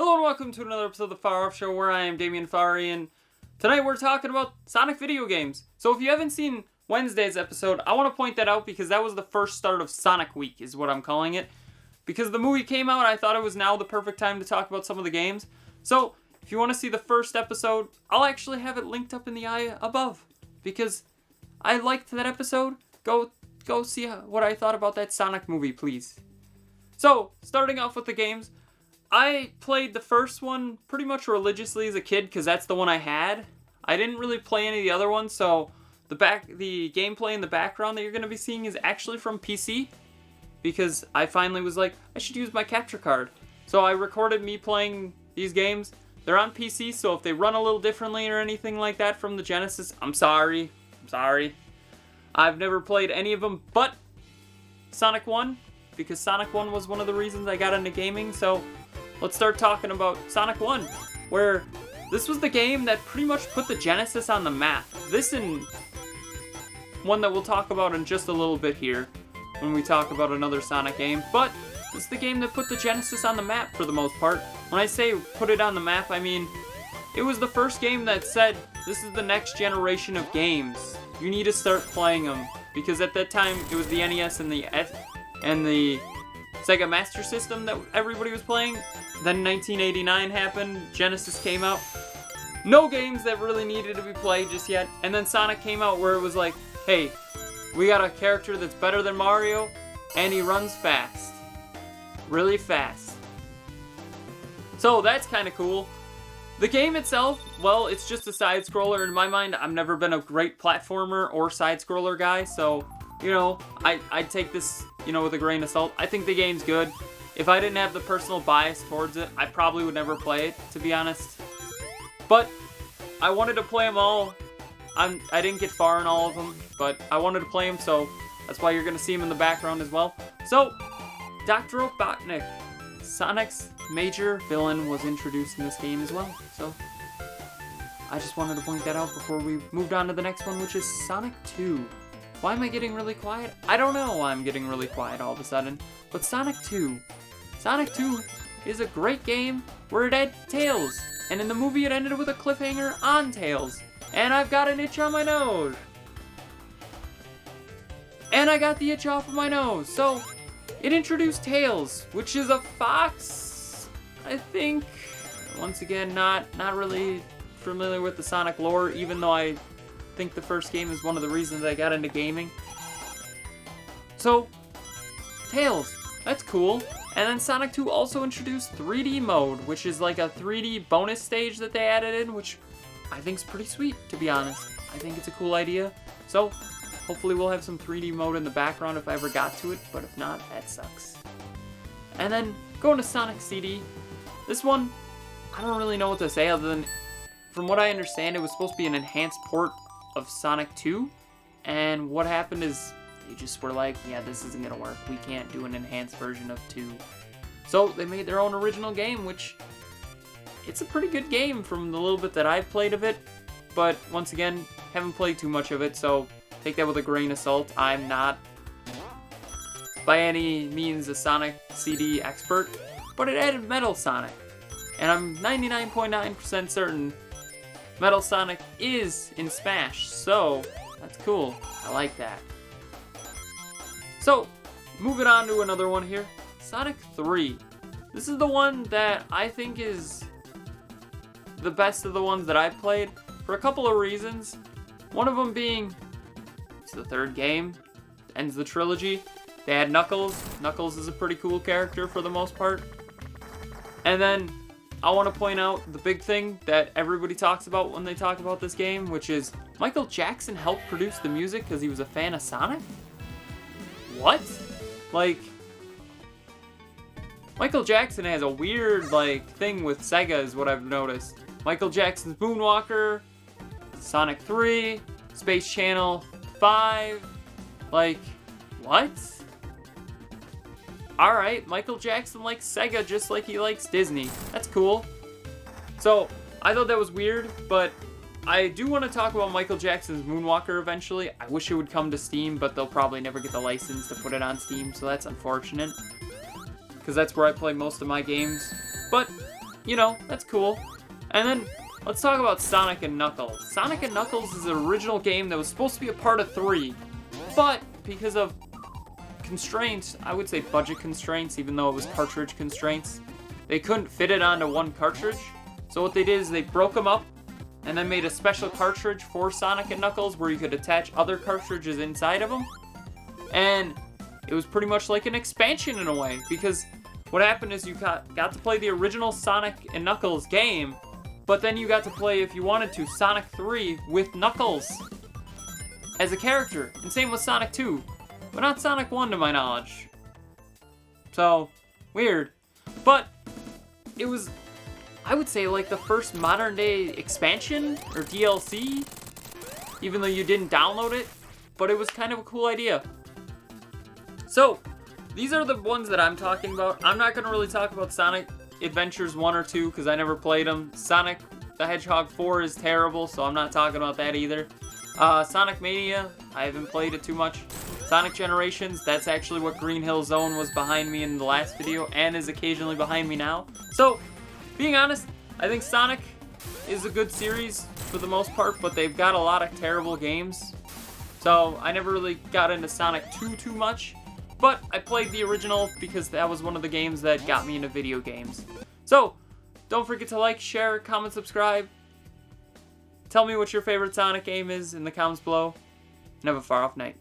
Hello and welcome to another episode of the Farr Show, where I am Damian Farr, and tonight we're talking about Sonic video games. So if you haven't seen Wednesday's episode, I want to point that out because that was the first start of Sonic Week, is what I'm calling it. Because the movie came out, I thought it was now the perfect time to talk about some of the games. So if you want to see the first episode, I'll actually have it linked up in the eye above, because I liked that episode. Go see what I thought about that Sonic movie, please. So, starting off with the games, I played the first one pretty much religiously as a kid because that's the one I had. I didn't really play any of the other ones, so the gameplay in the background that you're going to be seeing is actually from PC, because I finally was like, I should use my capture card. So I recorded me playing these games. They're on PC, so if they run a little differently or anything like that from the Genesis, I'm sorry. I've never played any of them but Sonic 1, because Sonic 1 was one of the reasons I got into gaming. So let's start talking about Sonic 1, where this was the game that pretty much put the Genesis on the map. This and one that we'll talk about in just a little bit here when we talk about another Sonic game. But this is the game that put the Genesis on the map for the most part. When I say put it on the map, I mean it was the first game that said, this is the next generation of games. You need to start playing them. Because at that time, it was the NES and the Sega Master System that everybody was playing. Then 1989 happened, Genesis came out. No games that really needed to be played just yet. And then Sonic came out, where it was like, hey, we got a character that's better than Mario, and he runs fast. Really fast. So that's kind of cool. The game itself, well, it's just a side-scroller. In my mind, I've never been a great platformer or side-scroller guy, so, I'd take this, with a grain of salt. I think the game's good. If I didn't have the personal bias towards it, I probably would never play it, to be honest. But I wanted to play them all. I didn't get far in all of them, but I wanted to play them, so that's why you're going to see them in the background as well. So, Dr. Robotnik, Sonic's major villain, was introduced in this game as well. So, I just wanted to point that out before we moved on to the next one, which is Sonic 2. Why am I getting really quiet? I don't know why I'm getting really quiet all of a sudden. But Sonic 2. Sonic 2 is a great game where it had Tails. And in the movie it ended with a cliffhanger on Tails. And I've got an itch on my nose. And I got the itch off of my nose. So, it introduced Tails, which is a fox, I think. Once again, not really familiar with the Sonic lore, even though I think the first game is one of the reasons I got into gaming. So, Tails, that's cool. And then Sonic 2 also introduced 3D mode, which is like a 3D bonus stage that they added in, which I think is pretty sweet, to be honest. I think it's a cool idea. So, hopefully we'll have some 3D mode in the background if I ever got to it, but if not, that sucks. And then, going to Sonic CD. This one, I don't really know what to say other than, from what I understand, it was supposed to be an enhanced port of Sonic 2, and what happened is they just were like, yeah, this isn't gonna work. We can't do an enhanced version of 2. So they made their own original game, which it's a pretty good game from the little bit that I've played of it, but once again, haven't played too much of it, so take that with a grain of salt. I'm not by any means a Sonic CD expert, but it added Metal Sonic, and I'm 99.9% certain Metal Sonic is in Smash, so that's cool. I like that. So, moving on to another one here. Sonic 3. This is the one that I think is the best of the ones that I've played for a couple of reasons. One of them being, it's the third game, ends the trilogy. They had Knuckles. Knuckles is a pretty cool character for the most part. And then I want to point out the big thing that everybody talks about when they talk about this game, which is Michael Jackson helped produce the music because he was a fan of Sonic? What? Like, Michael Jackson has a weird, thing with Sega is what I've noticed. Michael Jackson's Moonwalker, Sonic 3, Space Channel 5, what? Alright, Michael Jackson likes Sega just like he likes Disney. That's cool. So, I thought that was weird, but I do want to talk about Michael Jackson's Moonwalker eventually. I wish it would come to Steam, but they'll probably never get the license to put it on Steam, so that's unfortunate. Because that's where I play most of my games. But you know, that's cool. And then, let's talk about Sonic and Knuckles. Sonic and Knuckles is an original game that was supposed to be a part of 3, but because of constraints, I would say budget constraints, even though it was cartridge constraints, they couldn't fit it onto one cartridge. So what they did is they broke them up and then made a special cartridge for Sonic and Knuckles where you could attach other cartridges inside of them. And it was pretty much like an expansion in a way, because what happened is you got to play the original Sonic and Knuckles game, but then you got to play, if you wanted to, Sonic 3 with Knuckles as a character. And same with Sonic 2, but not Sonic 1 to my knowledge. So, weird. But it was, I would say, like the first modern day expansion or DLC, even though you didn't download it, but it was kind of a cool idea. So, these are the ones that I'm talking about. I'm not going to really talk about Sonic Adventures 1 or 2 because I never played them. Sonic the Hedgehog 4 is terrible, so I'm not talking about that either. Sonic Mania, I haven't played it too much. Sonic Generations, that's actually what Green Hill Zone was behind me in the last video and is occasionally behind me now. So, being honest, I think Sonic is a good series for the most part, but they've got a lot of terrible games. So, I never really got into Sonic 2 too much. But I played the original because that was one of the games that got me into video games. So, don't forget to like, share, comment, subscribe. Tell me what your favorite Sonic game is in the comments below. And have a far off night.